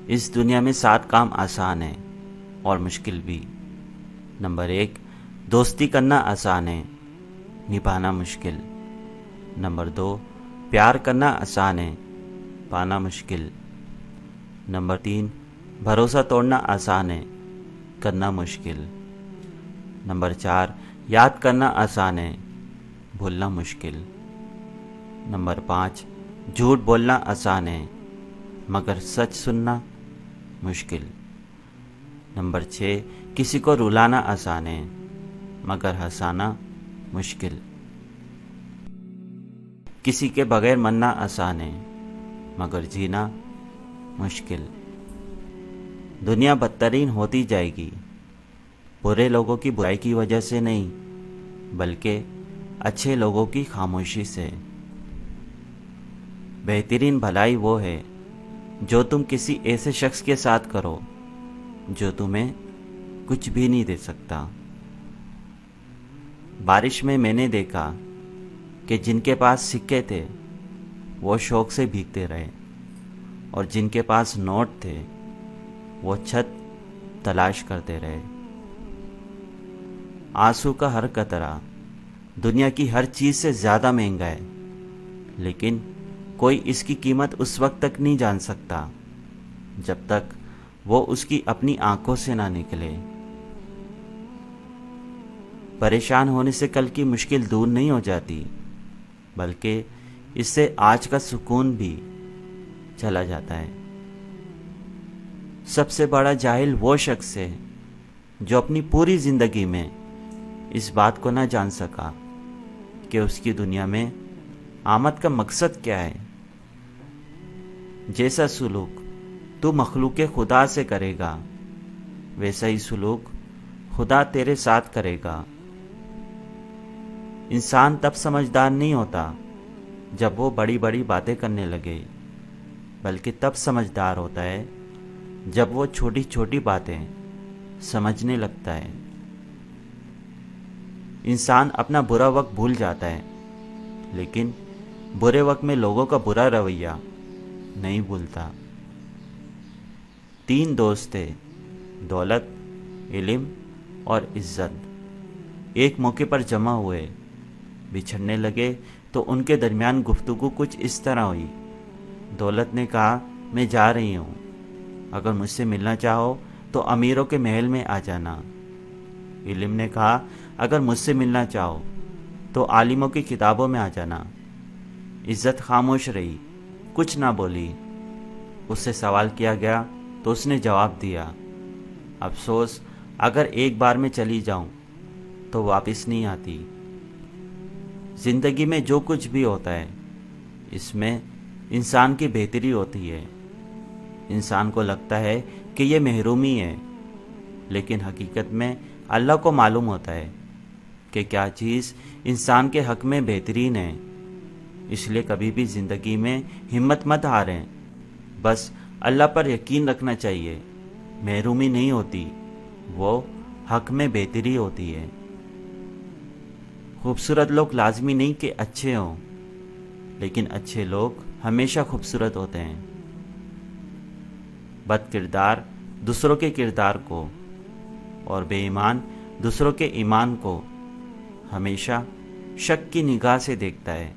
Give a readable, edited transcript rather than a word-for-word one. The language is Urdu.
اس دنیا میں 7 کام آسان ہیں اور مشکل بھی۔ نمبر 1، دوستی کرنا آسان ہے، نبھانا مشکل۔ نمبر 2، پیار کرنا آسان ہے، پانا مشکل۔ نمبر 3، بھروسہ توڑنا آسان ہے، کرنا مشکل۔ نمبر 4، یاد کرنا آسان ہے، بھولنا مشکل۔ نمبر 5، جھوٹ بولنا آسان ہے مگر سچ سننا مشکل۔ نمبر 6، کسی کو رلانا آسان ہے مگر ہنسانا مشکل۔ کسی کے بغیر مرنا آسان ہے مگر جینا مشکل۔ دنیا بدترین ہوتی جائے گی، برے لوگوں کی برائی کی وجہ سے نہیں بلکہ اچھے لوگوں کی خاموشی سے۔ بہترین بھلائی وہ ہے جو تم کسی ایسے شخص کے ساتھ کرو جو تمہیں کچھ بھی نہیں دے سکتا۔ بارش میں نے دیکھا کہ جن کے پاس سکے تھے وہ شوق سے بھیگتے رہے اور جن کے پاس نوٹ تھے وہ چھت تلاش کرتے رہے۔ آنسو کا ہر قطرہ دنیا کی ہر چیز سے زیادہ مہنگا ہے، لیکن کوئی اس کی قیمت اس وقت تک نہیں جان سکتا جب تک وہ اس کی اپنی آنکھوں سے نہ نکلے۔ پریشان ہونے سے کل کی مشکل دور نہیں ہو جاتی بلکہ اس سے آج کا سکون بھی چلا جاتا ہے۔ سب سے بڑا جاہل وہ شخص ہے جو اپنی پوری زندگی میں اس بات کو نہ جان سکا کہ اس کی دنیا میں آمد کا مقصد کیا ہے۔ جیسا سلوک تو مخلوق خدا سے کرے گا ویسا ہی سلوک خدا تیرے ساتھ کرے گا۔ انسان تب سمجھدار نہیں ہوتا جب وہ بڑی بڑی باتیں کرنے لگے بلکہ تب سمجھدار ہوتا ہے جب وہ چھوٹی چھوٹی باتیں سمجھنے لگتا ہے۔ انسان اپنا برا وقت بھول جاتا ہے لیکن برے وقت میں لوگوں کا برا رویہ نہیں بھولتا۔ 3 دوست تھے، دولت، علم اور عزت۔ ایک موقع پر جمع ہوئے، بچھڑنے لگے تو ان کے درمیان گفتگو کچھ اس طرح ہوئی۔ دولت نے کہا، میں جا رہی ہوں، اگر مجھ سے ملنا چاہو تو امیروں کے محل میں آ جانا۔ علم نے کہا، اگر مجھ سے ملنا چاہو تو عالموں کی کتابوں میں آ جانا۔ عزت خاموش رہی، کچھ نہ بولی۔ اس سے سوال کیا گیا تو اس نے جواب دیا، افسوس، اگر ایک بار میں چلی جاؤں تو واپس نہیں آتی۔ زندگی میں جو کچھ بھی ہوتا ہے اس میں انسان کی بہتری ہوتی ہے۔ انسان کو لگتا ہے کہ یہ محرومی ہے، لیکن حقیقت میں اللہ کو معلوم ہوتا ہے کہ کیا چیز انسان کے حق میں بہترین ہے۔ اس لیے کبھی بھی زندگی میں ہمت مت ہاریں، بس اللہ پر یقین رکھنا چاہیے۔ محرومی نہیں ہوتی، وہ حق میں بہتری ہوتی ہے۔ خوبصورت لوگ لازمی نہیں کہ اچھے ہوں، لیکن اچھے لوگ ہمیشہ خوبصورت ہوتے ہیں۔ بد کردار دوسروں کے کردار کو اور بے ایمان دوسروں کے ایمان کو ہمیشہ شک کی نگاہ سے دیکھتا ہے۔